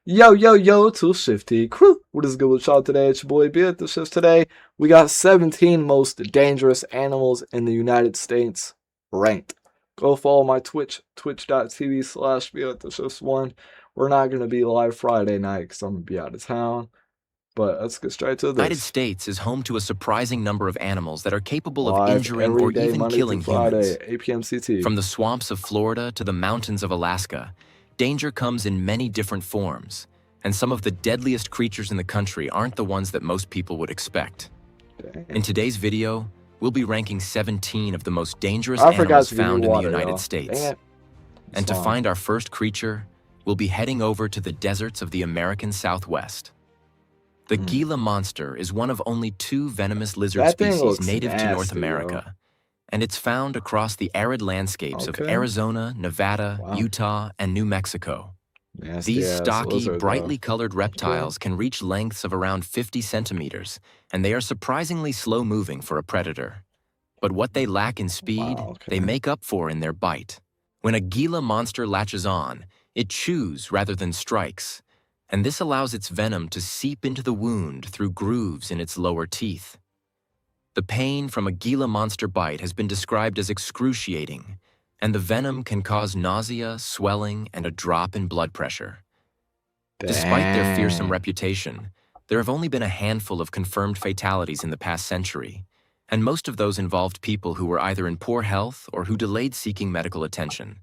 Yo, yo, yo, to Shifty Crew. What is good with y'all today? It's your boy Bwithdashifts. Today, we got 17 most dangerous animals in the United States ranked. Go follow my Twitch, twitch.tv/Bwithdashifts1. We're not going to be live Friday night because I'm going to be out of town. But let's get straight to The United this. States is home to a surprising number of animals that are capable of Live injuring every or day, even Monday killing through Friday, humans. 8 p.m. CT. From the swamps of Florida to the mountains of Alaska, danger comes in many different forms, and some of the deadliest creatures in the country aren't the ones that most people would expect. Damn. In today's video, we'll be ranking 17 of the most dangerous I forgot animals to give you found in the water, United y'all. States. Dang it. And to fine. find our first creature, we'll be heading over to the deserts of the American Southwest. The Gila monster is one of only 2 venomous lizard species native to North America, and it's found across the arid landscapes of Arizona, Nevada, Utah, and New Mexico. These stocky, brightly colored reptiles can reach lengths of around 50 centimeters, and they are surprisingly slow-moving for a predator. But what they lack in speed, they make up for in their bite. When a Gila monster latches on, it chews rather than strikes, and this allows its venom to seep into the wound through grooves in its lower teeth. The pain from a Gila monster bite has been described as excruciating, and the venom can cause nausea, swelling, and a drop in blood pressure. Despite their fearsome reputation, there have only been a handful of confirmed fatalities in the past century, and most of those involved people who were either in poor health or who delayed seeking medical attention.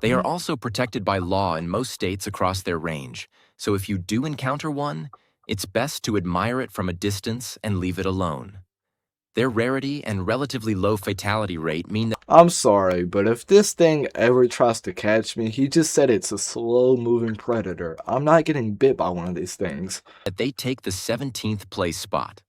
They are also protected by law in most states across their range, so if you do encounter one, it's best to admire it from a distance and leave it alone. Their rarity and relatively low fatality rate mean that— I'm sorry, but if this thing ever tries to catch me, he just said it's a slow-moving predator. I'm not getting bit by one of these things. That they take the 17th place spot.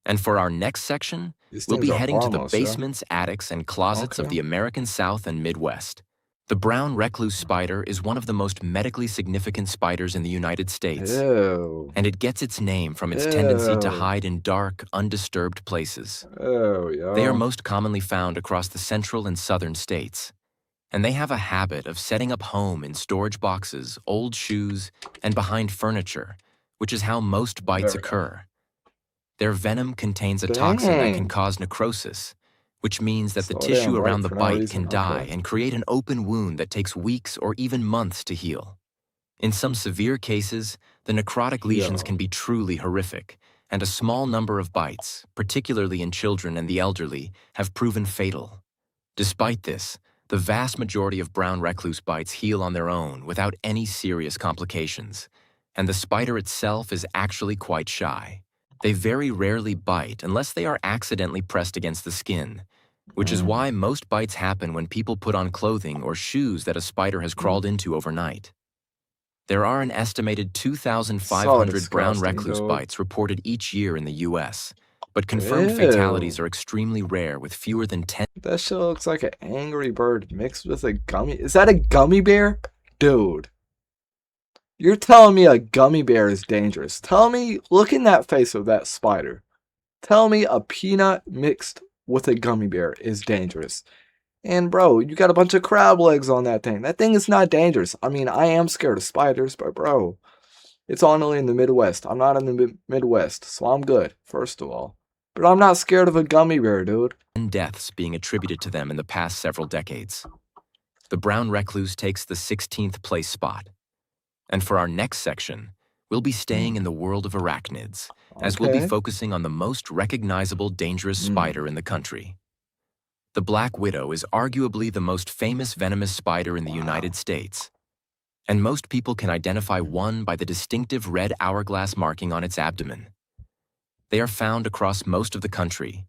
And for our next section, we'll be heading to the basements, attics, and closets of the American South and Midwest. The brown recluse spider is one of the most medically significant spiders in the United States, and it gets its name from its tendency to hide in dark, undisturbed places. They are most commonly found across the central and southern states, and they have a habit of setting up home in storage boxes, old shoes, and behind furniture, which is how most bites occur. Their venom contains a toxin that can cause necrosis, which means that the tissue around the bite can die and create an open wound that takes weeks or even months to heal. In some severe cases, the necrotic lesions can be truly horrific, and a small number of bites, particularly in children and the elderly, have proven fatal. Despite this, the vast majority of brown recluse bites heal on their own without any serious complications, and the spider itself is actually quite shy. They very rarely bite unless they are accidentally pressed against the skin, which is why most bites happen when people put on clothing or shoes that a spider has crawled into overnight. There are an estimated 2,500 brown recluse bites reported each year in the U.S., but confirmed fatalities are extremely rare, with fewer than 10. That shit looks like an angry bird mixed with a gummy. Is that a gummy bear? Dude. You're telling me a gummy bear is dangerous. Tell me, look in that face of that spider. Tell me a peanut mixed with a gummy bear is dangerous. And bro, you got a bunch of crab legs on that thing. That thing is not dangerous. I mean, I am scared of spiders, but bro, it's only in the Midwest. I'm not in the Midwest, so I'm good, first of all. But I'm not scared of a gummy bear, dude. Deaths being attributed to them in the past several decades. The brown recluse takes the 16th place spot. And for our next section, we'll be staying in the world of arachnids, as we'll be focusing on the most recognizable dangerous spider in the country. The black widow is arguably the most famous venomous spider in the United States, and most people can identify one by the distinctive red hourglass marking on its abdomen. They are found across most of the country,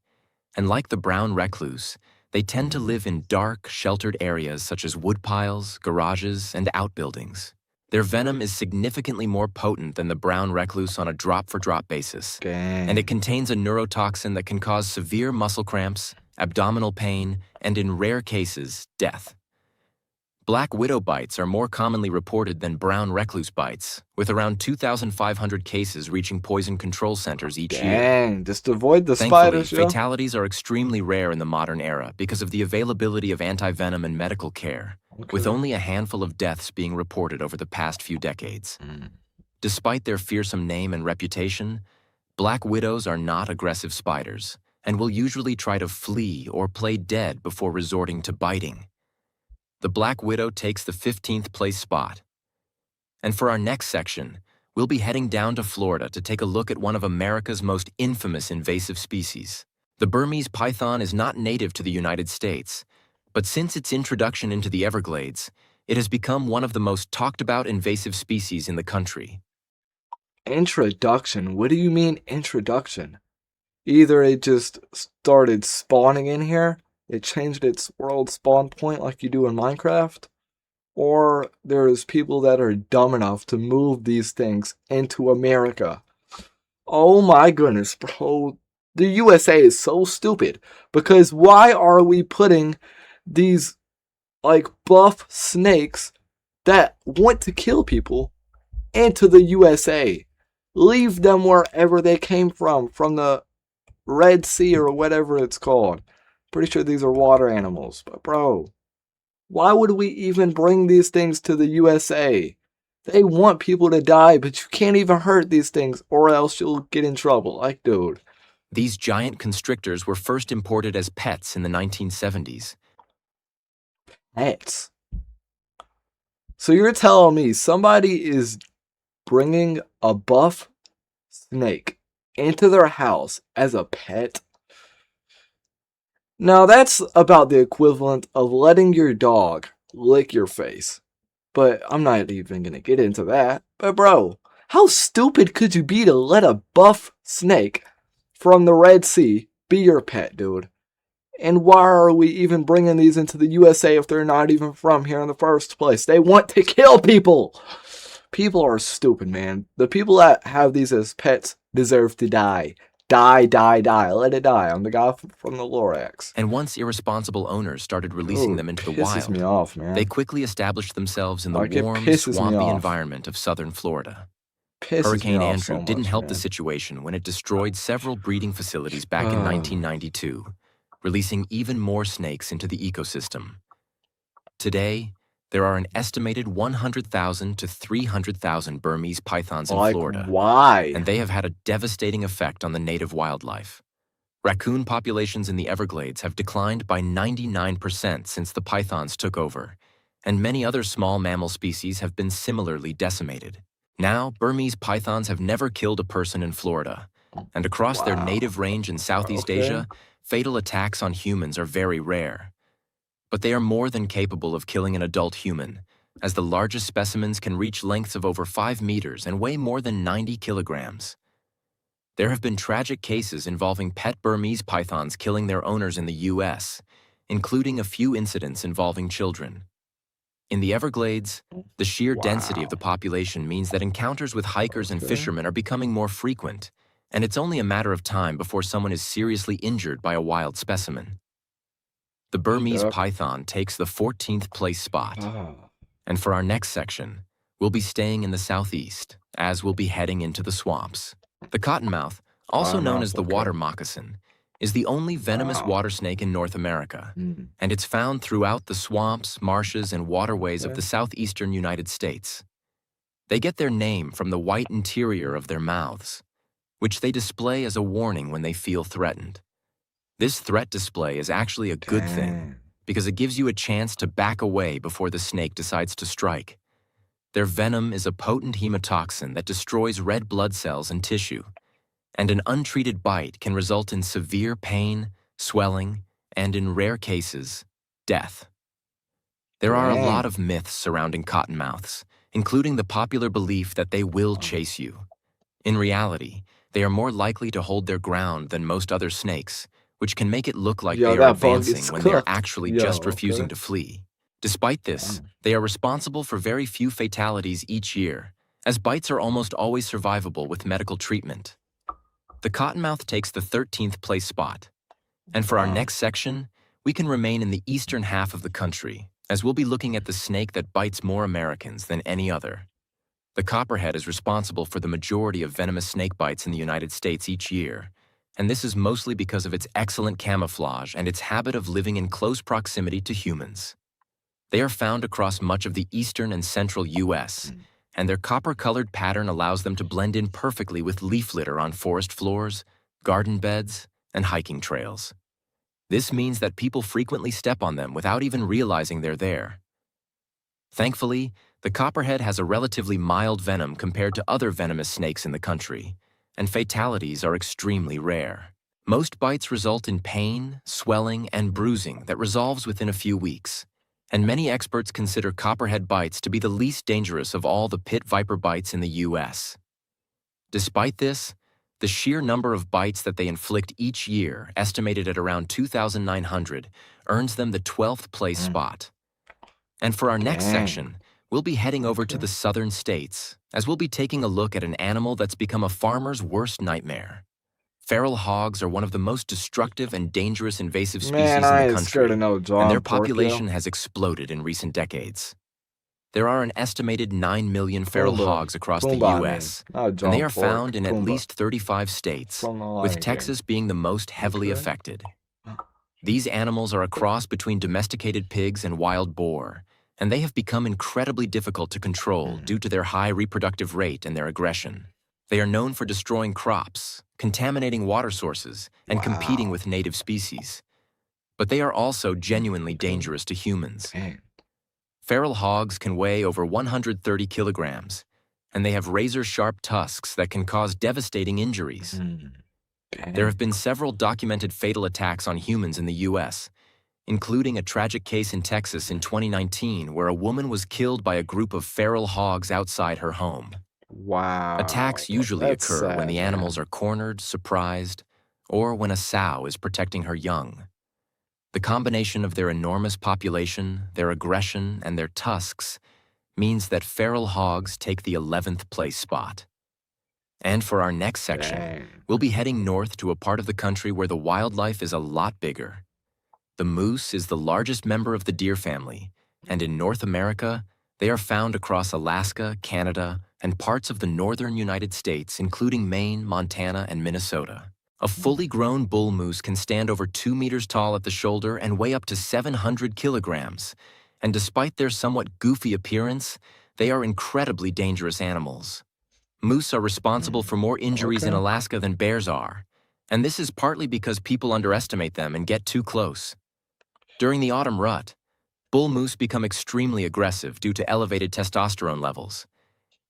and like the brown recluse, they tend to live in dark, sheltered areas such as woodpiles, garages, and outbuildings. Their venom is significantly more potent than the brown recluse on a drop-for-drop basis, and it contains a neurotoxin that can cause severe muscle cramps, abdominal pain, and in rare cases, death. Black widow bites are more commonly reported than brown recluse bites, with around 2,500 cases reaching poison control centers each year. Just avoid the Thankfully, spiders, fatalities are extremely rare in the modern era because of the availability of anti-venom and medical care, with only a handful of deaths being reported over the past few decades. Despite their fearsome name and reputation, black widows are not aggressive spiders and will usually try to flee or play dead before resorting to biting. The black widow takes the 15th place spot. And for our next section, we'll be heading down to Florida to take a look at one of America's most infamous invasive species. The Burmese python is not native to the United States, but since its introduction into the Everglades, it has become one of the most talked about invasive species in the country. Introduction? What do you mean introduction? Either it just started spawning in here, it changed its world spawn point like you do in Minecraft, or there's people that are dumb enough to move these things into America. Oh my goodness, bro. The USA is so stupid. Because why are we putting these, like, buff snakes that want to kill people into the USA? Leave them wherever they came from the Red Sea or whatever it's called. Pretty sure these are water animals. But bro, why would we even bring these things to the USA? They want people to die, but you can't even hurt these things or else you'll get in trouble. Like, dude. These giant constrictors were first imported as pets in the 1970s. Pets? So you're telling me somebody is bringing a buff snake into their house as a pet? Now that's about the equivalent of letting your dog lick your face. But I'm not even gonna get into that. But bro, how stupid could you be to let a buff snake from the Red Sea be your pet, dude? And why are we even bringing these into the USA if they're not even from here in the first place? They want to kill people! People are stupid, man. The people that have these as pets deserve to die. Die, die, die. Let it die. I'm the guy from the Lorax. And once irresponsible owners started releasing them into the wild, me off, man. They quickly established themselves in the warm, swampy environment of southern Florida. Hurricane Andrew didn't help the situation when it destroyed several breeding facilities back in 1992, releasing even more snakes into the ecosystem. Today, there are an estimated 100,000 to 300,000 Burmese pythons in Florida. Why? And they have had a devastating effect on the native wildlife. Raccoon populations in the Everglades have declined by 99% since the pythons took over, and many other small mammal species have been similarly decimated. Now, Burmese pythons have never killed a person in Florida, and across their native range in Southeast Asia, fatal attacks on humans are very rare. But they are more than capable of killing an adult human, as the largest specimens can reach lengths of over 5 meters and weigh more than 90 kilograms. There have been tragic cases involving pet Burmese pythons killing their owners in the U.S., including a few incidents involving children. In the Everglades, the sheer density of the population means that encounters with hikers and fishermen are becoming more frequent, and it's only a matter of time before someone is seriously injured by a wild specimen. The Burmese python takes the 14th place spot. And for our next section, we'll be staying in the southeast, as we'll be heading into the swamps. The cottonmouth, also known as the water moccasin, is the only venomous water snake in North America, and it's found throughout the swamps, marshes, and waterways of the southeastern United States. They get their name from the white interior of their mouths, which they display as a warning when they feel threatened. This threat display is actually a good thing, because it gives you a chance to back away before the snake decides to strike. Their venom is a potent hemotoxin that destroys red blood cells and tissue, and an untreated bite can result in severe pain, swelling, and in rare cases, death. There are a lot of myths surrounding cottonmouths, including the popular belief that they will chase you. In reality, they are more likely to hold their ground than most other snakes, which can make it look like they are advancing when they are actually just refusing to flee. Despite this, they are responsible for very few fatalities each year, as bites are almost always survivable with medical treatment. The cottonmouth takes the 13th place spot. And for our next section, we can remain in the eastern half of the country, as we'll be looking at the snake that bites more Americans than any other. The copperhead is responsible for the majority of venomous snake bites in the United States each year, and this is mostly because of its excellent camouflage and its habit of living in close proximity to humans. They are found across much of the eastern and central U.S., and their copper-colored pattern allows them to blend in perfectly with leaf litter on forest floors, garden beds, and hiking trails. This means that people frequently step on them without even realizing they're there. Thankfully, the copperhead has a relatively mild venom compared to other venomous snakes in the country, and fatalities are extremely rare. Most bites result in pain, swelling, and bruising that resolves within a few weeks, and many experts consider copperhead bites to be the least dangerous of all the pit viper bites in the U.S. Despite this, the sheer number of bites that they inflict each year, estimated at around 2,900, earns them the 12th place spot. And for our next section, we'll be heading over to the southern states, as we'll be taking a look at an animal that's become a farmer's worst nightmare. Feral hogs are one of the most destructive and dangerous invasive species in the country, and their population has exploded in recent decades. There are an estimated 9 million feral hogs across the U.S., and they are found in at least 35 states, with Texas being the most heavily affected. These animals are a cross between domesticated pigs and wild boar, and they have become incredibly difficult to control due to their high reproductive rate and their aggression. They are known for destroying crops, contaminating water sources, and competing with native species. But they are also genuinely dangerous to humans. Feral hogs can weigh over 130 kilograms, and they have razor-sharp tusks that can cause devastating injuries. There have been several documented fatal attacks on humans in the U.S., including a tragic case in Texas in 2019 where a woman was killed by a group of feral hogs outside her home. Attacks usually occur when the animals are cornered, surprised, or when a sow is protecting her young. The combination of their enormous population, their aggression, and their tusks means that feral hogs take the 11th place spot. And for our next section, we'll be heading north to a part of the country where the wildlife is a lot bigger. The moose is the largest member of the deer family, and in North America, they are found across Alaska, Canada, and parts of the northern United States, including Maine, Montana, and Minnesota. A fully grown bull moose can stand over 2 meters tall at the shoulder and weigh up to 700 kilograms. And despite their somewhat goofy appearance, they are incredibly dangerous animals. Moose are responsible for more injuries in Alaska than bears are, and this is partly because people underestimate them and get too close. During the autumn rut, bull moose become extremely aggressive due to elevated testosterone levels,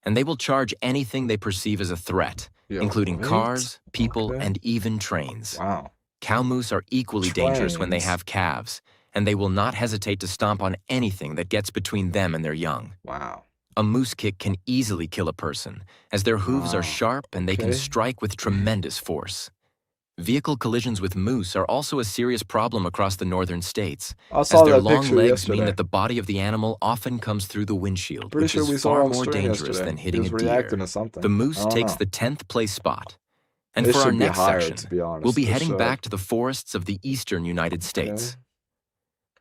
and they will charge anything they perceive as a threat, including cars, people, and even trains. Cow moose are equally dangerous when they have calves, and they will not hesitate to stomp on anything that gets between them and their young. A moose kick can easily kill a person, as their hooves are sharp and they can strike with tremendous force. Vehicle collisions with moose are also a serious problem across the northern states, as their long legs mean that the body of the animal often comes through the windshield, which is far more dangerous than hitting a deer. The moose takes the 10th place spot. And for our next section, we'll be heading back to the forests of the eastern United States.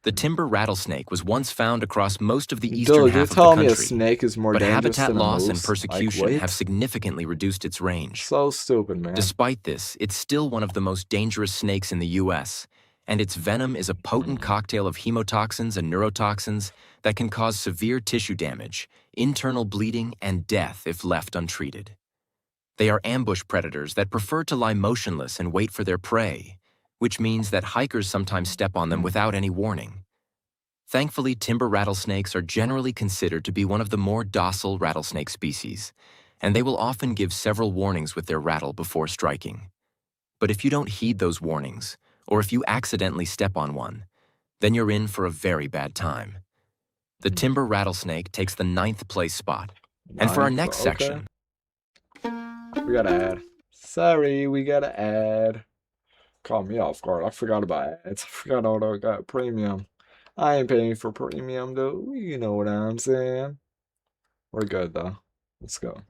The timber rattlesnake was once found across most of the eastern half of the country, a snake is more but dangerous habitat than a loss and moose? persecution have significantly reduced its range. So stupid, man. Despite this, it's still one of the most dangerous snakes in the U.S., and its venom is a potent cocktail of hemotoxins and neurotoxins that can cause severe tissue damage, internal bleeding, and death if left untreated. They are ambush predators that prefer to lie motionless and wait for their prey, which means that hikers sometimes step on them without any warning. Thankfully, timber rattlesnakes are generally considered to be one of the more docile rattlesnake species, and they will often give several warnings with their rattle before striking. But if you don't heed those warnings, or if you accidentally step on one, then you're in for a very bad time. The timber rattlesnake takes the 9th place spot. And for our next section, we gotta add. Sorry, we gotta add. Caught me off guard. I forgot about ads. I forgot all I got premium. I ain't paying for premium though. You know what I'm saying. We're good though. Let's go.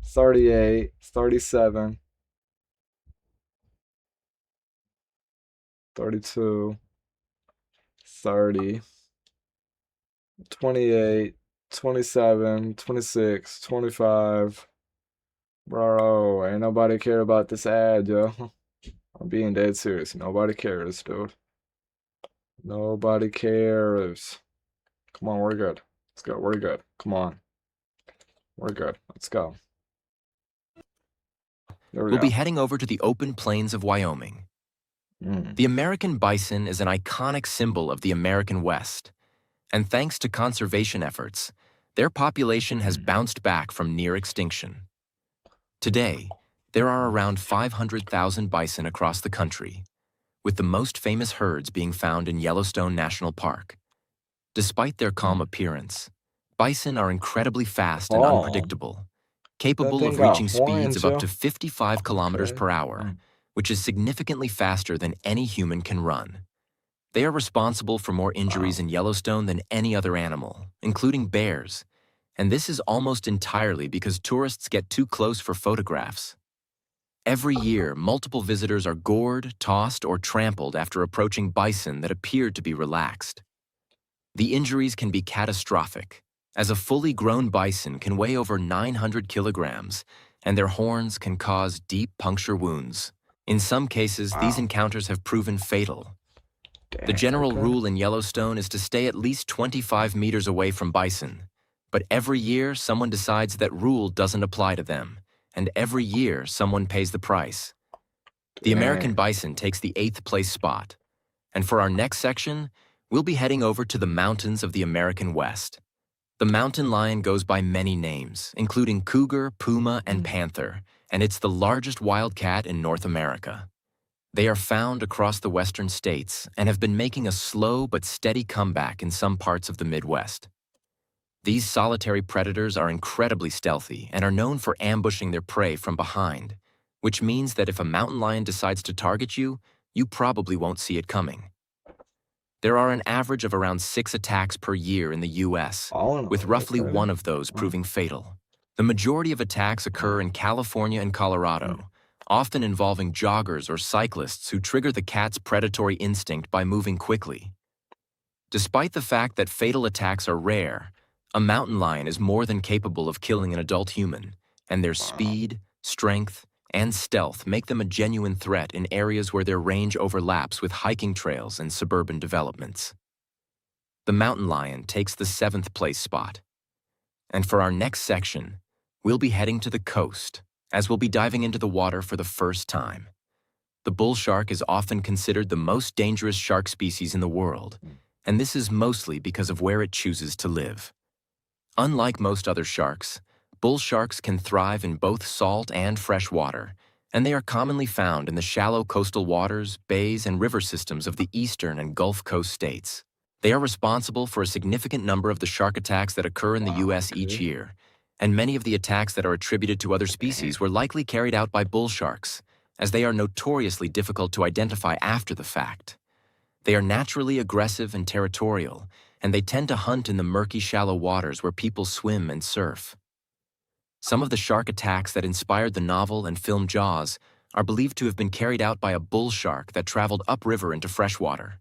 38, 37, 32, 30, 28, 27, 26, 25. Bro, ain't nobody care about this ad, yo. I'm being dead serious. Nobody cares, dude. Nobody cares. Come on, we're good. Let's go. We're good. Come on. We're good. Let's go. We'll be heading over to the open plains of Wyoming. The American bison is an iconic symbol of the American West, and thanks to conservation efforts, their population has bounced back from near extinction. Today, there are around 500,000 bison across the country, with the most famous herds being found in Yellowstone National Park. Despite their calm appearance, bison are incredibly fast and unpredictable, capable of reaching speeds of up to 55 kilometers per hour, which is significantly faster than any human can run. They are responsible for more injuries in Yellowstone than any other animal, including bears, and this is almost entirely because tourists get too close for photographs. Every year, multiple visitors are gored, tossed, or trampled after approaching bison that appeared to be relaxed. The injuries can be catastrophic, as a fully grown bison can weigh over 900 kilograms, and their horns can cause deep puncture wounds. In some cases, these encounters have proven fatal. The general rule in Yellowstone is to stay at least 25 meters away from bison, but every year someone decides that rule doesn't apply to them, and every year someone pays the price. The American bison takes the 8th place spot, and for our next section, we'll be heading over to the mountains of the American West. The mountain lion goes by many names, including cougar, puma, and panther, and it's the largest wild cat in North America. They are found across the western states and have been making a slow but steady comeback in some parts of the Midwest. These solitary predators are incredibly stealthy and are known for ambushing their prey from behind, which means that if a mountain lion decides to target you, you probably won't see it coming. There are an average of around 6 attacks per year in the U.S., with roughly one of those proving fatal. The majority of attacks occur in California and Colorado, often involving joggers or cyclists who trigger the cat's predatory instinct by moving quickly. Despite the fact that fatal attacks are rare, a mountain lion is more than capable of killing an adult human, and their speed, strength, and stealth make them a genuine threat in areas where their range overlaps with hiking trails and suburban developments. The mountain lion takes the 7th place spot. And for our next section, we'll be heading to the coast, as we'll be diving into the water for the first time. The bull shark is often considered the most dangerous shark species in the world, and this is mostly because of where it chooses to live. Unlike most other sharks, bull sharks can thrive in both salt and fresh water, and they are commonly found in the shallow coastal waters, bays, and river systems of the eastern and Gulf Coast states. They are responsible for a significant number of the shark attacks that occur in the U.S. each year, and many of the attacks that are attributed to other species were likely carried out by bull sharks, as they are notoriously difficult to identify after the fact. They are naturally aggressive and territorial, and they tend to hunt in the murky, shallow waters where people swim and surf. Some of the shark attacks that inspired the novel and film Jaws are believed to have been carried out by a bull shark that traveled upriver into freshwater.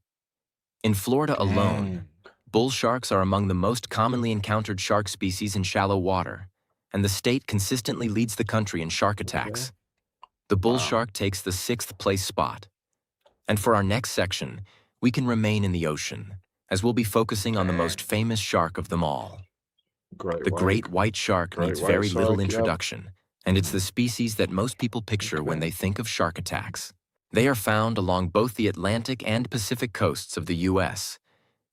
In Florida alone, bull sharks are among the most commonly encountered shark species in shallow water, and the state consistently leads the country in shark attacks. The bull shark takes the 6th place spot. And for our next section, we can remain in the ocean, as we'll be focusing on the most famous shark of them all. The great white shark needs very little introduction, and it's the species that most people picture when they think of shark attacks. They are found along both the Atlantic and Pacific coasts of the U.S.,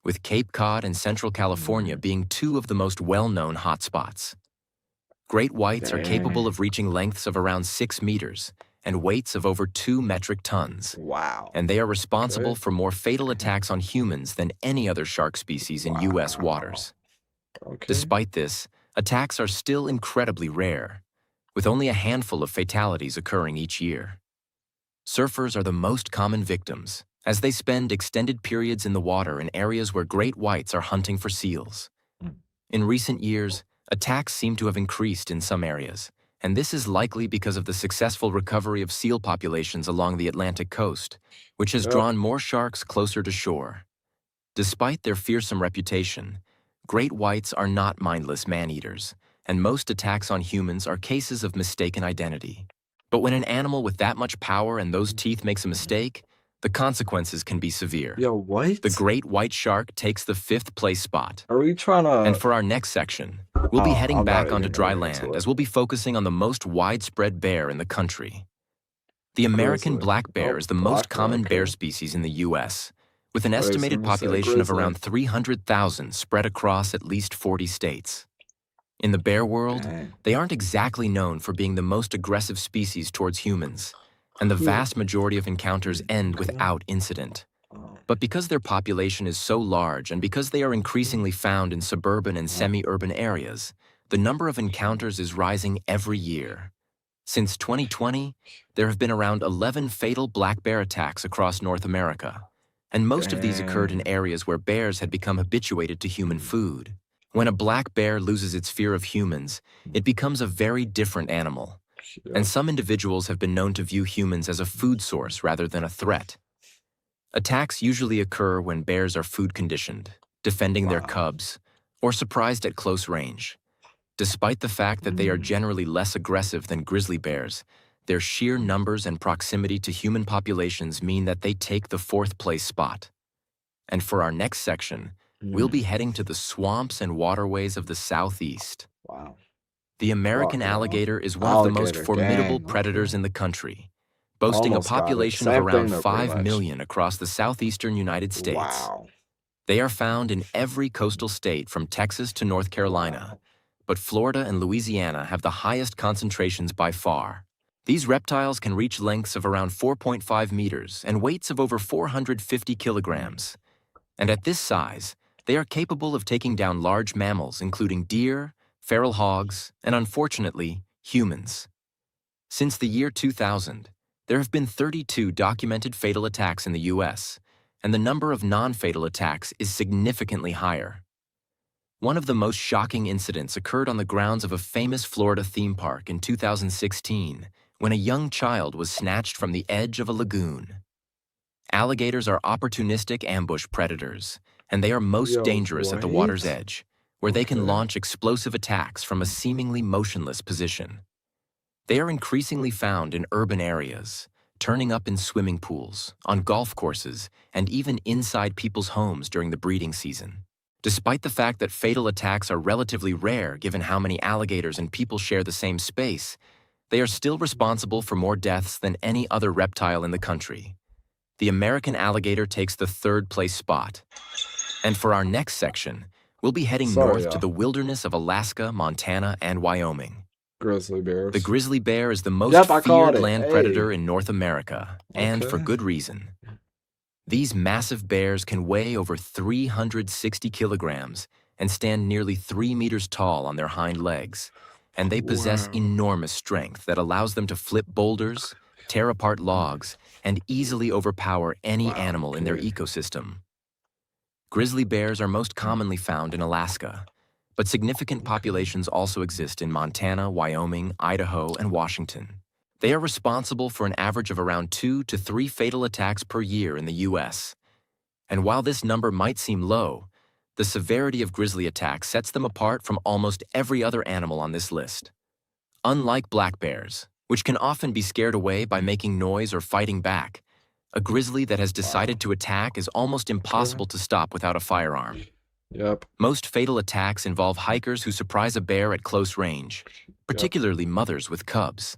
with Cape Cod and Central California being 2 of the most well-known hotspots. Great whites are capable of reaching lengths of around 6 meters and weights of over 2 metric tons. Wow. And they are responsible for more fatal attacks on humans than any other shark species in U.S. waters. Despite this, attacks are still incredibly rare, with only a handful of fatalities occurring each year. Surfers are the most common victims, as they spend extended periods in the water in areas where great whites are hunting for seals. In recent years, attacks seem to have increased in some areas, and this is likely because of the successful recovery of seal populations along the Atlantic coast, which has drawn more sharks closer to shore. Despite their fearsome reputation, great whites are not mindless man-eaters, and most attacks on humans are cases of mistaken identity. But when an animal with that much power and those teeth makes a mistake, The consequences can be severe. Yo, what? The great white shark takes the 5th place spot. Are we trying to... And for our next section, we'll be heading back onto dry land as we'll be focusing on the most widespread bear in the country. The American black bear is the most common bear species in the U.S., with an estimated population of around 300,000 spread across at least 40 states. In the bear world, they aren't exactly known for being the most aggressive species towards humans, and the vast majority of encounters end without incident. But because their population is so large and because they are increasingly found in suburban and semi-urban areas, the number of encounters is rising every year. Since 2020, there have been around 11 fatal black bear attacks across North America, and most of these occurred in areas where bears had become habituated to human food. When a black bear loses its fear of humans, it becomes a very different animal, and some individuals have been known to view humans as a food source rather than a threat. Attacks usually occur when bears are food conditioned, defending their cubs, or surprised at close range. Despite the fact that they are generally less aggressive than grizzly bears, their sheer numbers and proximity to human populations mean that they take the 4th place spot. And for our next section, we'll be heading to the swamps and waterways of the Southeast. Wow. The American alligator is one of the most formidable predators in the country, boasting a population of around 5 million across the southeastern United States. Wow. They are found in every coastal state from Texas to North Carolina, but Florida and Louisiana have the highest concentrations by far. These reptiles can reach lengths of around 4.5 meters and weights of over 450 kilograms. And at this size, they are capable of taking down large mammals, including deer, feral hogs, and unfortunately, humans. Since the year 2000, there have been 32 documented fatal attacks in the U.S., and the number of non-fatal attacks is significantly higher. One of the most shocking incidents occurred on the grounds of a famous Florida theme park in 2016, when a young child was snatched from the edge of a lagoon. Alligators are opportunistic ambush predators, and they are most dangerous at the water's edge, where they can launch explosive attacks from a seemingly motionless position. They are increasingly found in urban areas, turning up in swimming pools, on golf courses, and even inside people's homes during the breeding season. Despite the fact that fatal attacks are relatively rare given how many alligators and people share the same space, they are still responsible for more deaths than any other reptile in the country. The American alligator takes the 3rd place spot. And for our next section, we'll be heading north to the wilderness of Alaska, Montana, and Wyoming. Grizzly bears. The grizzly bear is the most feared land predator in North America, and for good reason. These massive bears can weigh over 360 kilograms and stand nearly 3 meters tall on their hind legs, and they possess enormous strength that allows them to flip boulders, tear apart logs, and easily overpower any animal in their ecosystem. Grizzly bears are most commonly found in Alaska, but significant populations also exist in Montana, Wyoming, Idaho, and Washington. They are responsible for an average of around 2 to 3 fatal attacks per year in the U.S. And while this number might seem low, the severity of grizzly attacks sets them apart from almost every other animal on this list. Unlike black bears, which can often be scared away by making noise or fighting back, a grizzly that has decided to attack is almost impossible to stop without a firearm. Most fatal attacks involve hikers who surprise a bear at close range, particularly mothers with cubs.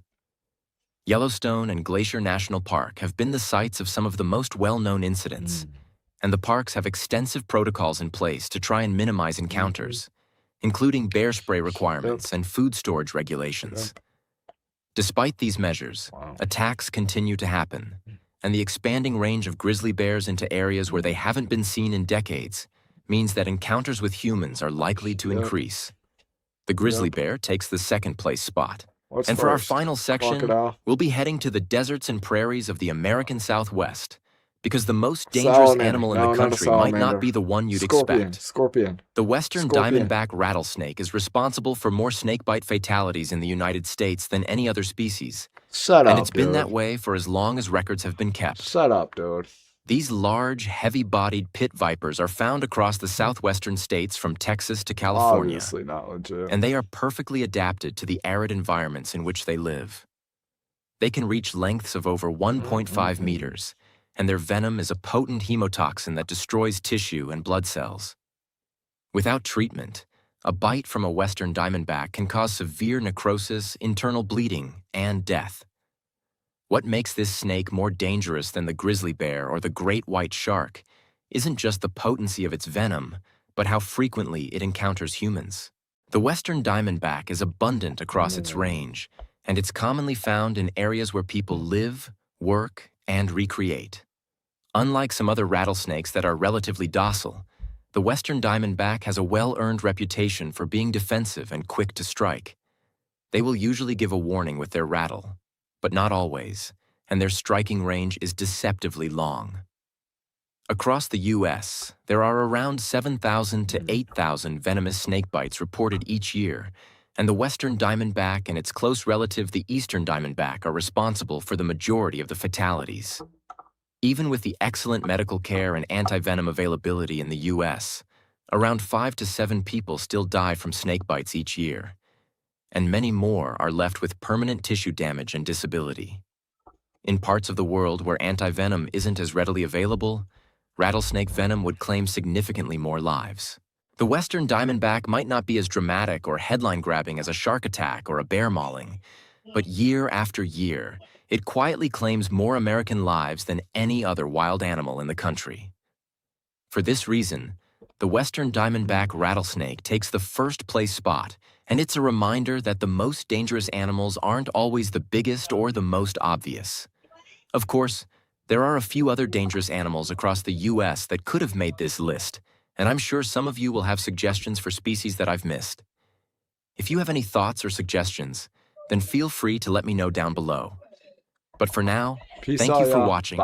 Yellowstone and Glacier National Park have been the sites of some of the most well-known incidents, and the parks have extensive protocols in place to try and minimize encounters, including bear spray requirements and food storage regulations. Despite these measures, attacks continue to happen, and the expanding range of grizzly bears into areas where they haven't been seen in decades means that encounters with humans are likely to increase. The grizzly bear takes the 2nd place spot. And for our final section, we'll be heading to the deserts and prairies of the American Southwest, because the most dangerous animal in the country might not be the one you'd expect. Scorpion. The western diamondback rattlesnake is responsible for more snakebite fatalities in the United States than any other species. And it's been that way for as long as records have been kept. Shut up, dude. These large, heavy-bodied pit vipers are found across the southwestern states from Texas to California. Obviously not legit. And they are perfectly adapted to the arid environments in which they live. They can reach lengths of over 1.5 meters, and their venom is a potent hemotoxin that destroys tissue and blood cells. Without treatment, a bite from a western diamondback can cause severe necrosis, internal bleeding, and death. What makes this snake more dangerous than the grizzly bear or the great white shark isn't just the potency of its venom, but how frequently it encounters humans. The western diamondback is abundant across its range, and it's commonly found in areas where people live, work, and recreate. Unlike some other rattlesnakes that are relatively docile, the western diamondback has a well-earned reputation for being defensive and quick to strike. They will usually give a warning with their rattle, but not always, and their striking range is deceptively long. Across the U.S., there are around 7,000 to 8,000 venomous snake bites reported each year, and the western diamondback and its close relative, the eastern diamondback, are responsible for the majority of the fatalities. Even with the excellent medical care and anti-venom availability in the U.S., around 5 to 7 people still die from snake bites each year, and many more are left with permanent tissue damage and disability. In parts of the world where anti-venom isn't as readily available, rattlesnake venom would claim significantly more lives. The western diamondback might not be as dramatic or headline-grabbing as a shark attack or a bear mauling, but year after year, it quietly claims more American lives than any other wild animal in the country. For this reason, the western diamondback rattlesnake takes the first-place spot, and it's a reminder that the most dangerous animals aren't always the biggest or the most obvious. Of course, there are a few other dangerous animals across the U.S. that could have made this list, and I'm sure some of you will have suggestions for species that I've missed. If you have any thoughts or suggestions, then feel free to let me know down below. But for now, thank you for watching,